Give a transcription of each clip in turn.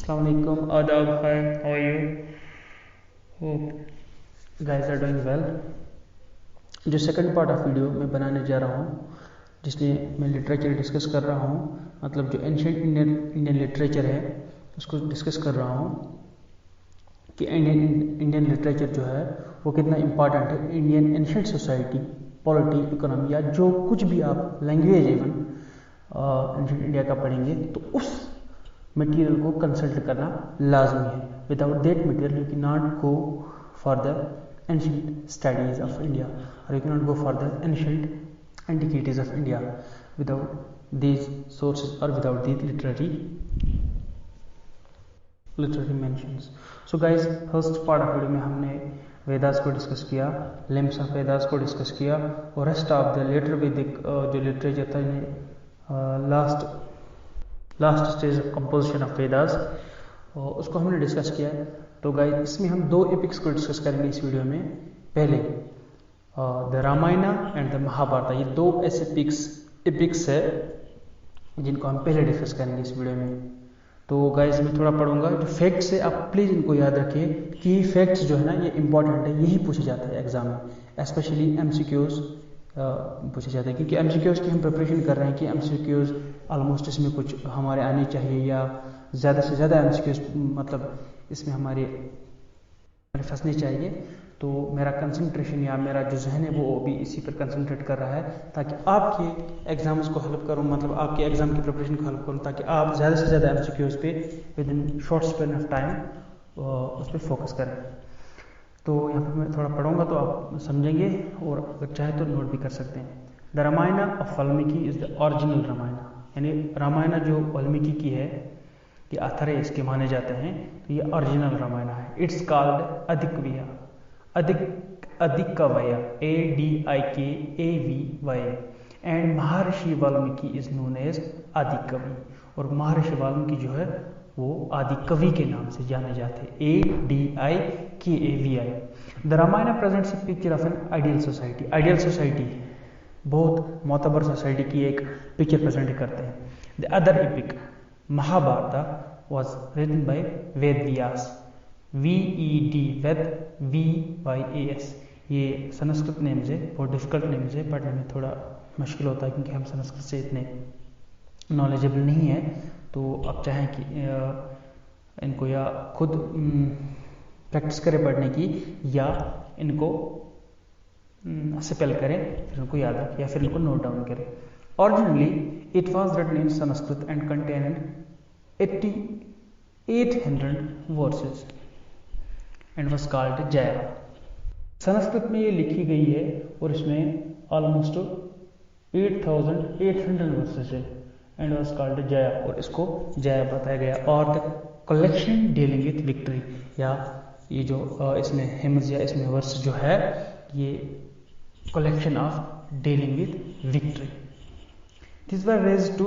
अस्सलाम वालेकुम, आदाब, hi, how are you? Hope guys are doing well. जो सेकंड पार्ट ऑफ वीडियो मैं बनाने जा रहा हूँ, जिसमें मैं लिटरेचर डिस्कस कर रहा हूँ, मतलब जो एंशिएंट इंडियन लिटरेचर है उसको डिस्कस कर रहा हूँ कि इंडियन लिटरेचर जो है वो कितना इम्पॉर्टेंट है Indian ancient society, polity, economy या जो कुछ भी आप लैंग्वेज इवन एंशिएंट इंडिया का पढ़ेंगे तो उस मटेरियल को कंसल्ट करना लाजमी है। Without that material you can not go for the ancient studies of India और you can not go for the ancient antiquities of India without these sources और without these literary mentions. So guys, first part of video में हमने वेदास को discuss किया, limbs of Vedas को discuss किया और rest of the letter वैदिक जो लिटरेचर था, last stage of composition of Vedas, उसको हमने डिस्कस किया है। तो गाइस, इसमें हम दो एपिक्स को डिस्कस करेंगे इस वीडियो में। पहले the Ramayana and the Mahabharata, ये दो ऐसे एपिक्स है जिनको हम पहले डिस्कस करेंगे इस वीडियो में। तो गाइस, मैं थोड़ा पढ़ूंगा, जो फैक्ट्स है आप प्लीज़ इनको याद रखिए कि फैक्ट्स जो है ना ये इंपॉर्टेंट है, यही पूछे जाते हैं एग्जाम में, स्पेशली एमसीक्यूज पूछे जाते हैं, क्योंकि एमसीक्यूज की हम प्रिपरेशन कर रहे हैं कि एमसीक्यूज ऑलमोस्ट इसमें कुछ हमारे आने चाहिए या ज़्यादा से ज़्यादा एमसीक्यूज मतलब इसमें हमारे फंसने चाहिए। तो मेरा कंसंट्रेशन या मेरा जो जहन है वो भी इसी पर कंसंट्रेट कर रहा है ताकि आपके एग्जाम्स को हेल्प करूं, मतलब आपके एग्जाम की प्रिपरेशन को हेल्प करूं, ताकि आप ज़्यादा से ज़्यादा एमसीक्यूज पे with in short span of time उस पर फोकस करें। तो यहाँ पर मैं थोड़ा पढ़ूंगा तो आप समझेंगे और अगर चाहे तो नोट भी कर सकते हैं। The Ramayana of Valmiki is the original Ramayana, यानी रामायण जो वाल्मीकि की है, ये आथर है इसके माने जाते हैं, तो ये ओरिजिनल रामायण है। It's called अधिकव्य, अधिकव्य, ADIKAVY, and Maharshi Valmiki is known as आदिकवि, और महर्षि वाल्मीकि जो है वो आदिकवि के नाम से जाने जाते हैं, ADIKAVI। The Ramayana presents a picture of an ideal society, ideal society बहुत मोतबर सोसाइटी की एक पिक्चर प्रेजेंट करते हैं। The other epic Mahabharata was written by Ved Vyas, VED, Ved VYAS। ये संस्कृत नेम्स है, बहुत डिफिकल्ट नेम्स है, पढ़ने में थोड़ा मुश्किल होता है क्योंकि हम संस्कृत से इतने नॉलेजेबल नहीं है। तो आप चाहें कि इनको या खुद प्रैक्टिस करें पढ़ने की या इनको स्पेल करें, फिर उनको याद रखें या फिर इनको नोट डाउन करें। Originally it was written in Sanskrit and contained 800 verses and was called Jaya। Sanskrit में ये लिखी गई है और इसमें ऑलमोस्ट 8800 वर्सेस है एंड वाज कॉल्ड जया, और इसको जया बताया गया। और the collection dealing with victory, या ये जो इसमें हिम्स या इसमें वर्स जो है ये collection of dealing with victory. These were raised to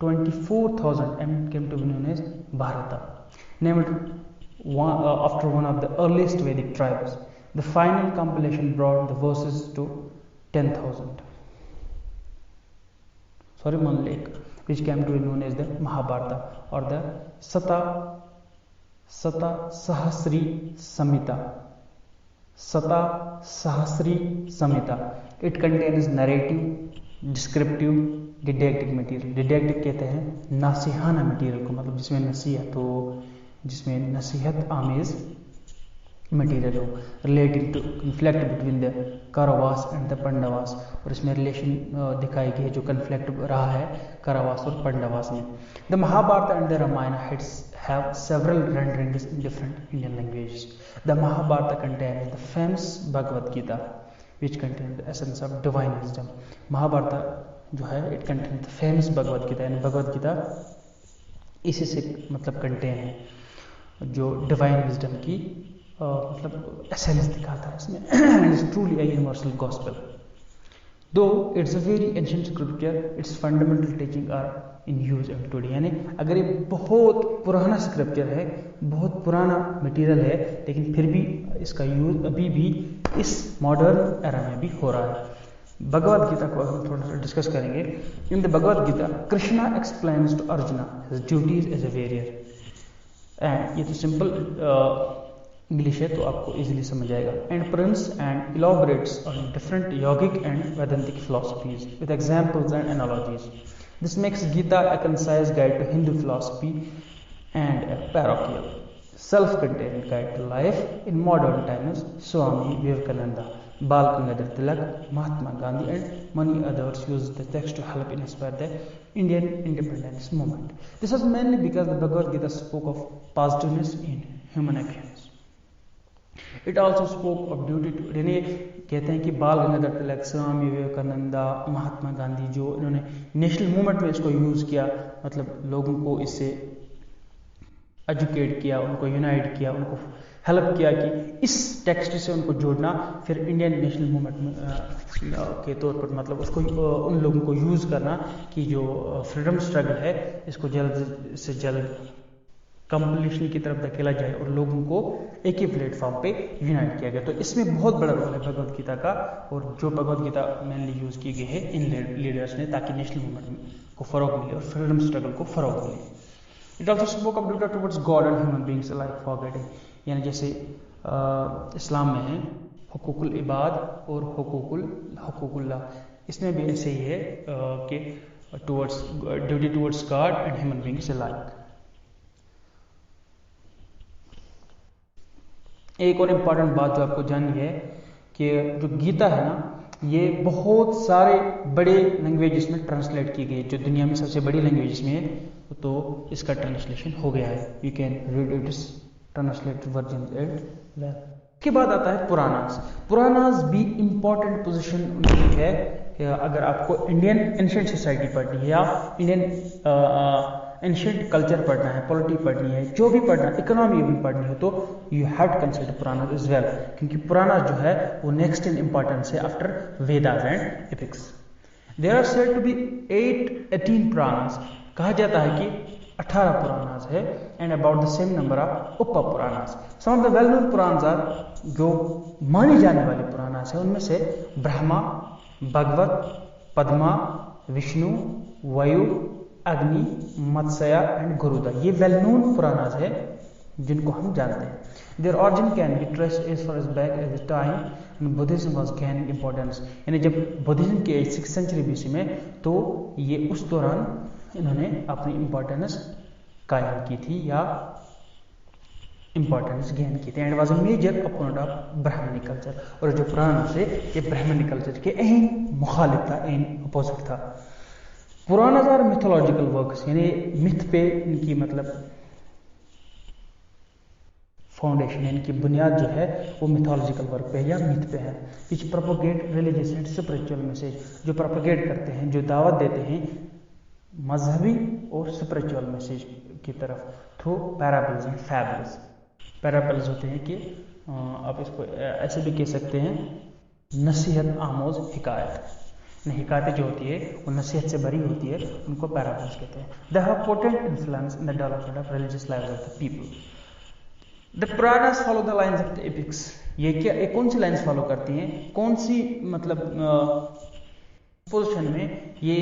24,000 and came to be known as Bharata, named after one of the earliest Vedic tribes. The final compilation brought the verses to 10,000. Which came to be known as the Mahabharata or the Sata Sahasri Samhita. Sata Sahasri Samhita. It contains narrative, descriptive, didactic material. Didactic कहते हैं नसीहाना material को, मतलब जिसमें नसीहत हो, जिसमें नसीहत आमेज मटेरियल हो, relating to conflict between the Kauravas and the Pandavas, और इसमें रिलेशन दिखाई गई है जो कन्फ्लिक्ट रहा है कौरवास और पांडवास में। The Mahabharata and the Ramayana have several renderings in different Indian languages. The Mahabharata contains the famous Bhagavad Gita, which contains the essence of divine wisdom. Mahabharata जो है it contain the famous Bhagavad Gita, यानी भगवद गीता इसी से मतलब कंटेन है जो डिवाइन विजडम की मतलब एसेंस दिखाता है इसमें। And it's truly a universal gospel, though it's a very ancient scripture, it's fundamental teaching are in use and today. यानी अगर ये बहुत पुराना स्क्रिप्चर है, बहुत पुराना मटेरियल है, लेकिन फिर भी इसका यूज अभी भी इस मॉडर्न एरा में भी हो रहा है। भगवद गीता को हम थोड़ा सा डिस्कस करेंगे। In the Bhagavad Gita Krishna explains to Arjuna his duties as a warrior and ये तो सिंपल इंग्लिश है तो आपको इजीली समझ आएगा. And prince and elaborates on different yogic and vedantic philosophies with examples and analogies. This makes Gita a concise guide to Hindu philosophy and a parochial, self-contained guide to life in modern times. Swami Vivekananda, Bal Gangadhar Tilak, Mahatma Gandhi and many others used the text to help inspire the Indian independence movement. This was mainly because the Bhagavad Gita spoke of positiveness in human actions. It also spoke of duty to. यानी कहते हैं कि बाल गंगाधर तिलक, स्वामी विवेकानंदा, महात्मा गांधी जो इन्होंने national movement में इसको use किया, मतलब लोगों को इससे एजुकेट किया, उनको यूनाइट किया, उनको हेल्प किया कि इस टेक्स्ट से उनको जोड़ना, फिर इंडियन नेशनल मूवमेंट के तौर पर मतलब उसको उन लोगों को यूज़ करना कि जो फ्रीडम स्ट्रगल है इसको जल्द से जल्द कंप्लीशन की तरफ धकेला जाए और लोगों को एक ही प्लेटफॉर्म पे यूनाइट किया गया. तो इसमें बहुत बड़ा रोल है भगवद गीता का, और जो भगवद गीता मेनली यूज़ की गई है इन लीडर्स ने ताकि नेशनल मूवमेंट को फ़रोग मिले और फ्रीडम स्ट्रगल को फ़रोग मिले. It also spoke of duty towards God and human beings alike forgetting. यानी जैसे इस्लाम में है हुकूकुल इबाद और हुकूकुल्लाह, इसमें भी ऐसे ही है कि towards duty towards God and human beings alike. एक और इम्पॉर्टेंट बात जो आपको जाननी है कि जो गीता है ना, ये बहुत सारे बड़े लैंग्वेजेस में ट्रांसलेट की गई है, जो दुनिया में सबसे बड़ी लैंग्वेजेस में है, तो इसका ट्रांसलेशन हो गया है. You can read its translated version at well. के बाद आता है पुराणास. पुराणास भी इम्पॉर्टेंट पोजीशन उनकी है. अगर आपको इंडियन एंशिएंट सोसाइटी पढ़नी है या इंडियन एंशिएंट कल्चर पढ़ना है, पॉलिटी पढ़नी है, जो भी पढ़ना है, इकोनॉमी इवन पढ़नी है, तो you have to consider Puranas as well, क्योंकि पुराणास जो है वो नेक्स्ट इन इंपॉर्टेंस है after Vedas and epics. There are said to be 18 Puranas. कहा जाता है कि 18 पुराणास है and about the same number of upa Puranas. Some of the well known Puranas are, जो मानी जाने वाले पुराणास है उनमें से ब्रह्मा, भगवत, पद्मा, विष्णु, वायु, अग्नि, मत्स्या एंड गरुड़ा, ये वेल नोन पुराणास है जिनको हम जानते हैं. Their origin can be traced as far as back as the time Buddhism was gaining importance. यानी जब बुद्धिज्म के 6th सेंचुरी बीसी में, तो ये उस दौरान इन्होंने अपनी इंपॉर्टेंस कायम की थी या इंपॉर्टेंस गेन की थी. And was a major opponent of Brahmani culture. और जो पुराण से ये ब्राह्मणी कल्चर के अहम मुखालिफ था, अहम अपोजिट था. पुराणास आर मिथोलॉजिकल वर्क्स, यानी मिथ पे इनकी मतलब फाउंडेशन, यानी कि बुनियाद जो है वो मिथोलॉजिकल वर्क पे या मिथ पे है. Which propagate religious and spiritual message, जो प्रोपोगेट करते हैं, जो दावत देते हैं मजहबी और स्पिरिचुअल मैसेज की तरफ थ्रू पैराबल्स एंड फैबल्स. पैराबल्स होते हैं कि आप इसको ऐसे भी कह सकते हैं नसीहत आमोज हिकायत. हिकायतें जो होती है वो नसीहत से भरी होती है, उनको पैराबल्स कहते हैं. They have potent influence in the development of religious lives of the people. The Puranas follow the lines of the epics. ये क्या, ये कौन सी लाइन्स फॉलो करती हैं, कौन सी मतलब पोजिशन में ये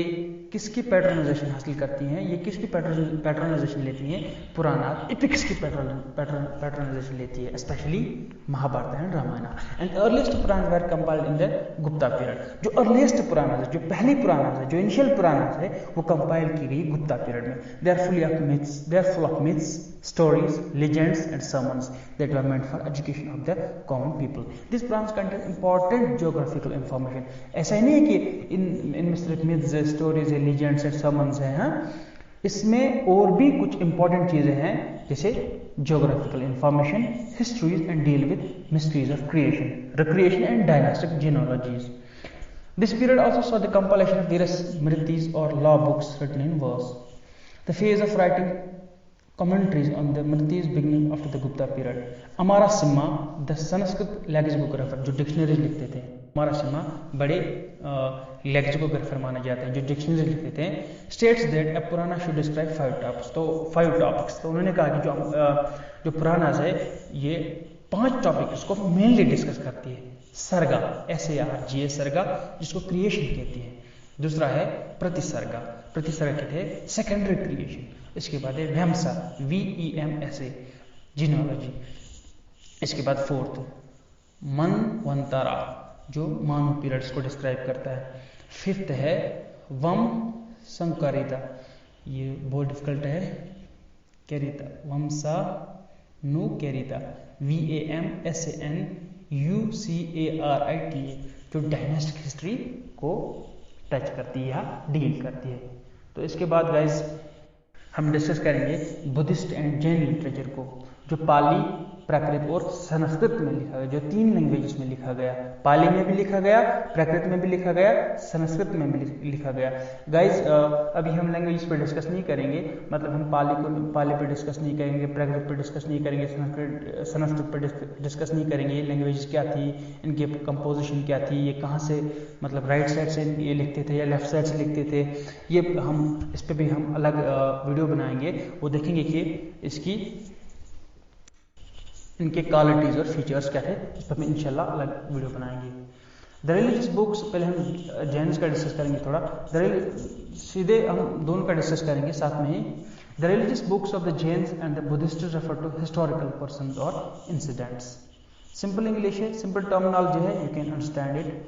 किसकी पैटर्नाइजेशन हासिल करती हैं, ये किसकी पैटर्नाइजेशन लेती हैं? पुराना एपिक्स की पैटर्नाइजेशन लेती है, specially Mahabharata and Ramayana. And earliest Purana were compiled in the Gupta period. जो अर्लीस्ट पुराण है, जो पहली पुराण है, जो इनिशियल पुराण है, वो कंपाइल की गई गुप्ता पीरियड में. They are full of myths, stories, legends and sermons that were meant for education of the common people. These Purans contain important geographical information. ऐसा ही नहीं है कि इनमें सिर्फ myths, stories, legends and sermons हैं. हाँ, इसमें और भी कुछ important चीज़ें हैं, जैसे geographical information, histories and deal with mysteries of creation, recreation and dynastic genealogies. This period also saw the compilation of various smritis or law books written in verse. The phase of writing commentaries on the Smritis beginning after the Gupta period. Amara Simha, the Sanskrit lexicographer, जो dictionaries लिखते थे, अमारा सिम्हा बड़े lexicographer माने जाते हैं जो dictionaries लिखते थे. स्टेट्स दैट अ पुराना शुड डिस्क्राइब 5 टॉपिक्स. तो 5 टॉपिक्स, तो उन्होंने कहा कि जो पुराना है ये 5 टॉपिक्स को मेनली डिस्कस करती है. सर्गा, SARGA सर्गा, जिसको क्रिएशन कहती है. दूसरा है प्रतिसर्गा, प्रतिसरकित है सेकेंडरी क्रिएशन। इसके बाद है वेमसा, VEMSA, जीनोलॉजी। इसके बाद फोर्थ मनवंतरा, जो मानव पीरियड्स को डिस्क्राइब करता है। फिफ्थ है वंशंकारिता, ये बहुत डिफिकल्ट है, कैरिता, वंशानुचरिता, VAMSANUCARITA, जो डायनेस्टिक हिस्ट्री को टच करती है या डील करती है। तो इसके बाद गाइज हम डिस्कस करेंगे बुद्धिस्ट एंड जैन लिटरेचर को, जो पाली, प्राकृत और संस्कृत में लिखा गया, जो 3 लैंग्वेजेस में लिखा गया। पाली में भी लिखा गया, प्राकृत में भी लिखा गया, संस्कृत में भी लिखा गया। गाइज अभी हम लैंग्वेजेस पर डिस्कस नहीं करेंगे, मतलब हम पाली पर डिस्कस नहीं करेंगे, प्राकृत पर डिस्कस नहीं करेंगे, संस्कृत पर डिस्कस नहीं करेंगे। ये लैंग्वेजेस क्या थी, इनकी कंपोजिशन क्या थी, ये कहाँ से, मतलब राइट साइड से ये लिखते थे या लेफ्ट साइड से लिखते थे, ये हम इस पर भी हम अलग वीडियो बनाएंगे, वो देखेंगे कि इसकी इनके क्वालिटीज और फीचर्स क्या थे, इस पर हम इंशाल्लाह अलग वीडियो बनाएंगे। द रिलीजियस बुक्स, पहले हम जैन्स का डिस्कस करेंगे थोड़ा, सीधे हम दोनों का डिस्कस करेंगे साथ में ही। The religious books of the Jains and the Buddhist refer to historical persons और इंसिडेंट्स। सिंपल इंग्लिश है, सिंपल टर्मिनोलॉजी है, you can understand it.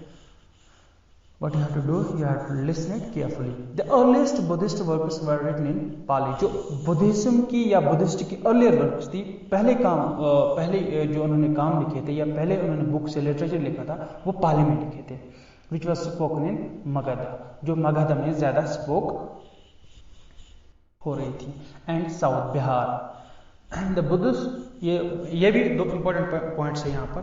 What you have to do, you have to listen it carefully. The earliest Buddhist works were written in Pali. जो Buddhism की या Buddhist की earlier works थी, पहले जो उन्होंने काम लिखे थे या पहले उन्होंने बुक से लिटरेचर लिखा था, वो पाली में लिखे थे, which was spoken in Magadha, जो मगध में ज्यादा स्पोक हो रही थी, and south Bihar. The Buddhist, ये भी 2 इंपॉर्टेंट पॉइंट्स है यहाँ पर।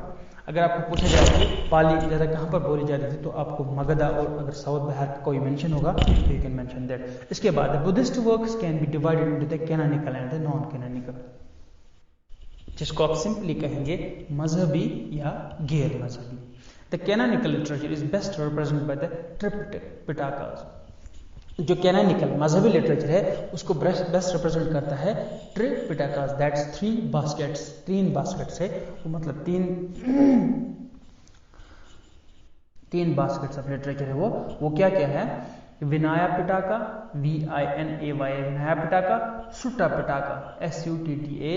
अगर आपको पूछा जाए कि पाली ज़्यादा कहाँ पर बोली जाती थी, तो आपको मगधा और अगर साउथ बिहार का कोई मेंशन होगा तो यू कैन मेंशन दैट। इसके बाद Buddhist works can be divided into the canonical and the non canonical, जिसको आप सिंपली कहेंगे मजहबी या गैर मजहबी। The canonical literature is best represented by the Tripitakas. जो कैनोनिकल मजहबी लिटरेचर है उसको बेस्ट रिप्रेजेंट करता है त्रिपिटकास, दैट्स 3 बास्केट्स, 3 बास्केट्स है वो, मतलब 3 बास्केट्स ऑफ लिटरेचर है वो क्या क्या है? Vinaya Pitaka, VINAY Vinaya Pitaka, Sutta Pitaka, SUTTA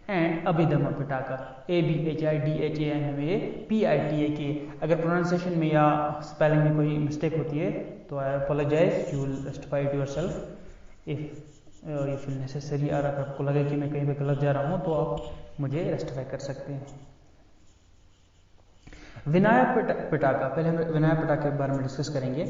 and Abhidhamma Pitaka, ABHIDHAMA PITAK। अगर प्रोनाउंसिएशन में या स्पेलिंग में कोई मिस्टेक होती है तो I apologize, you will justify it yourself if you feel necessary. और अगर आपको लगे कि मैं कहीं पे गलत जा रहा हूँ तो आप मुझे रेस्टिफाई कर सकते हैं। विनया पिटका, पहले हम विनया पिटका के बारे में डिस्कस करेंगे।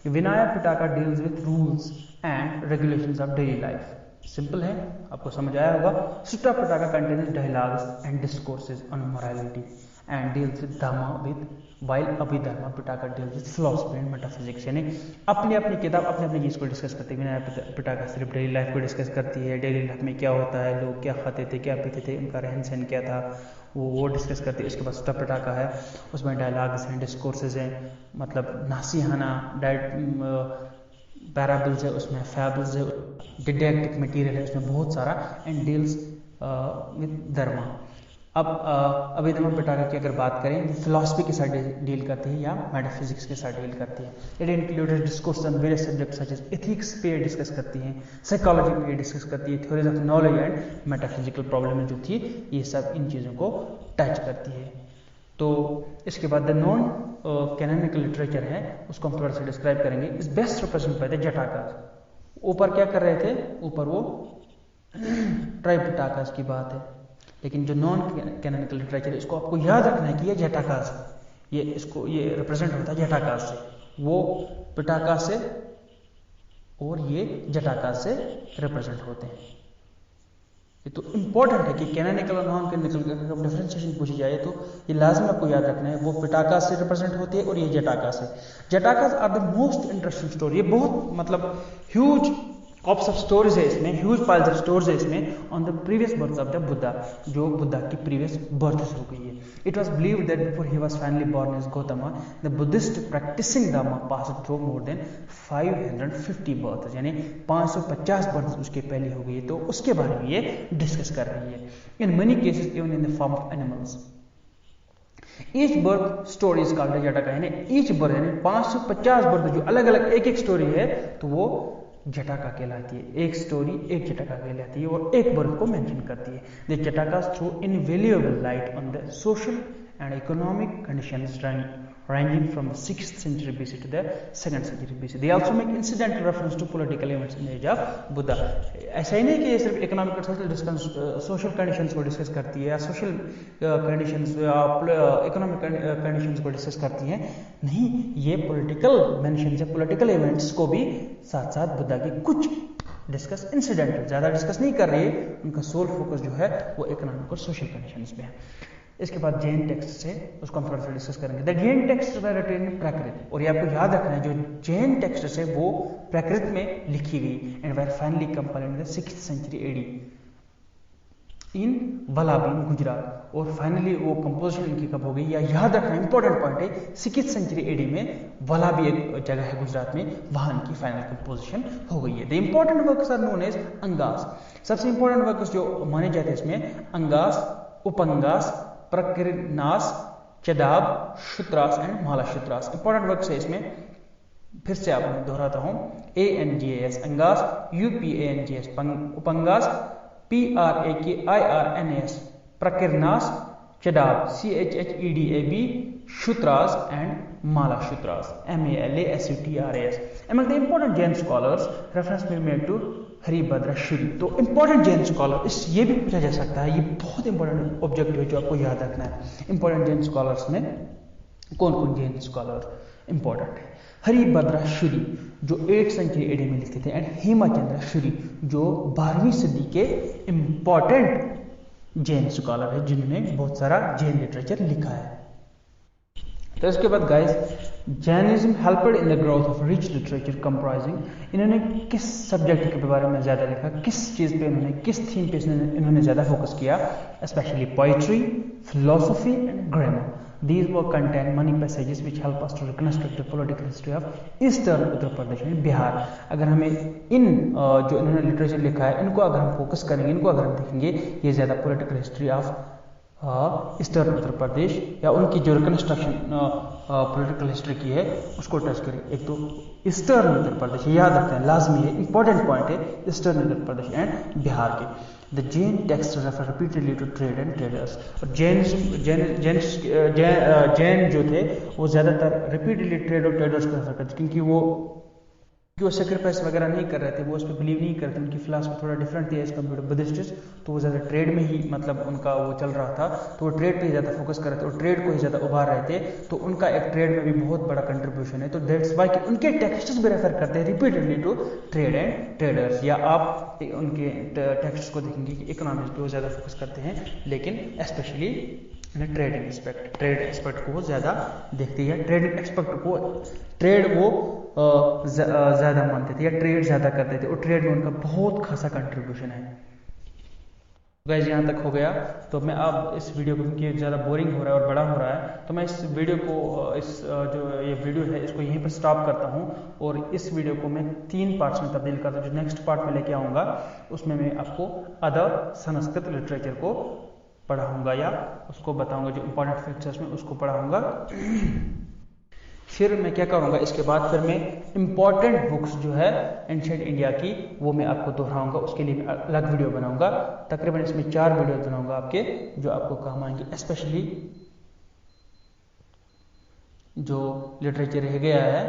Vinaya Pitaka deals with rules and regulations of daily life. Simple है, आपको समझ आया होगा। Sutta Pitaka contains dialogues and discourses on morality and deals with dhamma with, while Abhidhamma Pitaka deals with philosophy and metaphysics. यानी अपनी अपनी किताब अपनी चीज़ को डिस्कस करती है। विनया पिटका सिर्फ डेली लाइफ को डिस्कस करती है, डेली लाइफ में क्या होता है, लोग क्या खाते थे, क्या पीते थे, उनका रहन सहन क्या था, वो डिस्कस करती है। इसके बाद सुट्टा पिटका है, उसमें डायलॉग्स हैं, डिस्कोर्सेज हैं, मतलब नासिहाना पैराबल्स है, उसमें फैबल्स है, डिडैक्टिक मटेरियल है उसमें बहुत सारा, एंड डील्स विद धर्म। अब अभिधम्म पिटका की अगर बात करें, फिलॉसफी के साथ डील करती है या मेटाफिजिक्स के साथ डील करती है। It included discourse on various subjects such as ethics पे डिस्कस करती हैं, साइकोलॉजी पे डिस्कस करती है, theories of knowledge and metaphysical problem जो थी, ये सब इन चीज़ों को टच करती है। तो इसके बाद द नॉन कैनोनिकल लिटरेचर है, उसको हम थोड़ा सा डिस्क्राइब करेंगे। इस बेस्ट रिप्रेजेंट करते हैं जटाकास। ऊपर क्या कर रहे थे, ऊपर वो त्रिपिटकास की बात है, लेकिन जो नॉन कैनोनिकल लिटरेचर है इसको आपको याद रखना है कि ये जटाकास, ये रिप्रेजेंट होता है जटाकास से, वो पिटका से और ये जटाकास से रिप्रेजेंट होते हैं। ये तो इंपॉर्टेंट है कि कैनोनिकल और नॉन कैनोनिकल का डिफरेंशिएशन पूछी जाए तो ये लाजमी आपको याद रखना है। वो पिटका से रिप्रेजेंट होती है और ये जटाकास से। Jatakas are the most interesting story. ये बहुत मतलब ह्यूज कॉप्स ऑफ स्टोरीज है इसमें, ह्यूज पाइल्स ऑफ स्टोरीज है इसमें on the previous birth of the Buddha, जो बुद्धा की प्रीवियस बर्थ हो गई है। It was believed that before he was finally born as Gautama the Buddhist practicing Dhamma passed through more than 550 birth, यानी 550 birth उसके पहले हो गई है। तो उसके बारे में ये डिस्कस कर रही है। In many cases even in the form of animals. Each birth story is called Jataka, यानी ईच बर्थ यानी 550 बर्थ जो अलग अलग एक एक स्टोरी है तो वो जटाका कहलाती है। एक स्टोरी एक जटाका कहलाती है और एक बर्थ को मेंशन करती है। The Jatakas throw invaluable light on the social and economic conditions ranging from the 6th century BC to the 2nd century BC. They also make incidental reference to political events in the age of Buddha. ऐसा ही नहीं कि ये सिर्फ economic और social conditions को discuss करती है या सोशल कंडीशंस या इकोनॉमिक कंडीशंस को डिस्कस करती है, नहीं, ये पॉलिटिकल मेंशन या पॉलिटिकल इवेंट्स को भी साथ साथ बुद्धा की कुछ डिस्कस इंसिडेंटल, ज़्यादा डिस्कस नहीं कर रही है। उनका सोल फोकस जो है वो इकोनॉमिक और सोशल कंडीशंस पे है। इसके बाद जैन टेक्स्ट से उसको हम थोड़ा सा डिस्कस करेंगे। The Jain texts were written in Prakrit, और ये आपको याद रखना है जो जैन टेक्स्ट है वो प्राकृत में लिखी गई and were finally compiled in the 6th century AD इन वलाबी गुजरात, और फाइनली वो कंपोजिशन इनकी कब हो गई या याद रखना इंपॉर्टेंट पॉइंट है 6th century AD में वलाबी एक जगह है गुजरात में, वहां इनकी फाइनल कंपोजिशन हो गई है। The important works are known as Angas. सबसे इंपॉर्टेंट वर्क्स जो माने जाते हैं इसमें Angas, Upangas, Prakirnas, Chheda, Sutras and Mulasutras. Important works है इसमें, फिर से आप दोहराता हूं, ANGAS Angas, UPANGS Upangas, PRAKIRNAS Prakirnas, Chheda CHHEDAB Sutras and Mulasutras MALASUTRAS। Among the important Jain scholars reference will be made to Haribhadra Shuri. तो इंपॉर्टेंट जैन स्कॉलर, इस ये भी पूछा जा सकता है, ये बहुत इंपॉर्टेंट ऑब्जेक्टिव है जो आपको याद रखना है। इंपॉर्टेंट जैन स्कॉलर्स में कौन कौन जैन स्कॉलर इंपॉर्टेंट है? हरिभद्र शुरी जो 8th century AD में लिखते थे, एंड हेमचंद्र शुरी जो 12वीं सदी के इंपॉर्टेंट जैन स्कॉलर है जिन्होंने बहुत सारा जैन लिटरेचर लिखा है। तो इसके बाद guys, Jainism helped in the growth of rich literature comprising, इन्होंने किस सब्जेक्ट के बारे में ज़्यादा लिखा, किस चीज़ पे इन्होंने, किस थीम पे इन्होंने ज़्यादा फोकस किया? Specially poetry, philosophy and grammar. These work contain many passages which help us to reconstruct the political history of Eastern Uttar Pradesh में बिहार। अगर हमें इन जो इन्होंने लिटरेचर लिखा है इनको अगर हम फोकस करेंगे, इनको अगर हम देखेंगे, ये ज़्यादा political history of eastern Uttar प्रदेश या उनकी जो रिकन्स्ट्रक्शन पॉलिटिकल हिस्ट्री की है उसको टच करें। एक तो ईस्टर्न उत्तर प्रदेश याद रखते हैं, लाजमी है, इंपॉर्टेंट पॉइंट है, ईस्टर्न उत्तर प्रदेश एंड बिहार के। The Jain text refer repeatedly to trade and traders, और जैन जो थे वो ज़्यादातर रिपीटेडली ट्रेड और ट्रेडर्स को रेफर करते, क्योंकि वो सेक्रीफाइस वगैरह नहीं कर रहे थे, वो उस पर बिलीव नहीं करते, उनकी फिलासफी थोड़ा डिफरेंट थी एज कम्पेयर टू बुद्धिस्ट, तो वो ज़्यादा ट्रेड में ही मतलब उनका वो चल रहा था, तो वो ट्रेड पे ही ज़्यादा फोकस कर रहे थे और ट्रेड को ही ज़्यादा उभार रहे थे, तो उनका एक ट्रेड में भी बहुत बड़ा कंट्रीब्यूशन है। तो दैट्स वाई कि उनके टेक्स्ट्स भी रेफर करते हैं repeatedly to trade and traders, या आप उनके टेक्स्ट्स को देखेंगे कि इकोनॉमिक्स पे वो ज़्यादा फोकस करते हैं, लेकिन specially trading aspect, trade aspect को वो ज़्यादा देखते हैं, ट्रेडिंग एस्पेक्ट को, ट्रेड वो ज़्यादा मानते थे या ट्रेड ज़्यादा करते थे, और ट्रेड में उनका बहुत खासा कंट्रीब्यूशन है। गाइस यहाँ तक हो गया, तो मैं अब इस वीडियो को, क्योंकि ज़्यादा बोरिंग हो रहा है और बड़ा हो रहा है, तो मैं इस वीडियो को, इस जो ये वीडियो है इसको यहीं पर स्टॉप करता हूँ, और इस वीडियो को मैं 3 पार्ट्स में तब्दील करता हूँ। जो नेक्स्ट पार्ट में लेके आऊँगा उसमें मैं आपको अदर संस्कृत लिटरेचर को पढ़ाऊँगा या उसको बताऊँगा, जो इंपॉर्टेंट फैक्टर्स में उसको पढ़ाऊँगा। फिर मैं क्या करूँगा, इसके बाद फिर मैं इंपॉर्टेंट बुक्स जो है एंशिएंट इंडिया की वो मैं आपको दोहराऊंगा, उसके लिए मैं अलग वीडियो बनाऊंगा। तकरीबन इसमें 4 वीडियो बनाऊंगा आपके, जो आपको काम आएंगे, स्पेशली जो लिटरेचर रह गया है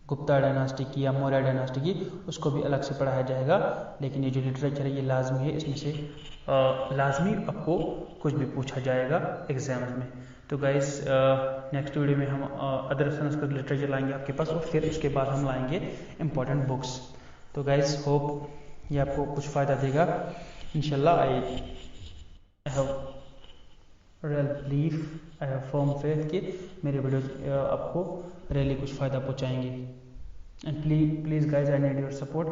गुप्ता डायनास्टी की या मौर्य डायनास्टी की, उसको भी अलग से पढ़ाया जाएगा। लेकिन ये जो लिटरेचर है ये लाजमी है, इसमें से लाजमी आपको कुछ भी पूछा जाएगा एग्जाम्स में। तो गाइस नेक्स्ट वीडियो में हम अदर संस्कृत लिटरेचर लाएंगे आपके पास, और फिर उसके बाद हम लाएंगे इंपॉर्टेंट बुक्स। तो गाइस होप ये आपको कुछ फ़ायदा देगा इंशाल्लाह। I have real belief, I have firm faith कि मेरे वीडियो आपको रियली कुछ फ़ायदा पहुँचाएंगे। And please guys, I need your support,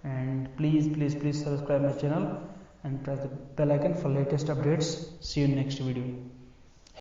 and please subscribe my channel and press the bell icon for latest updates. See you in next video.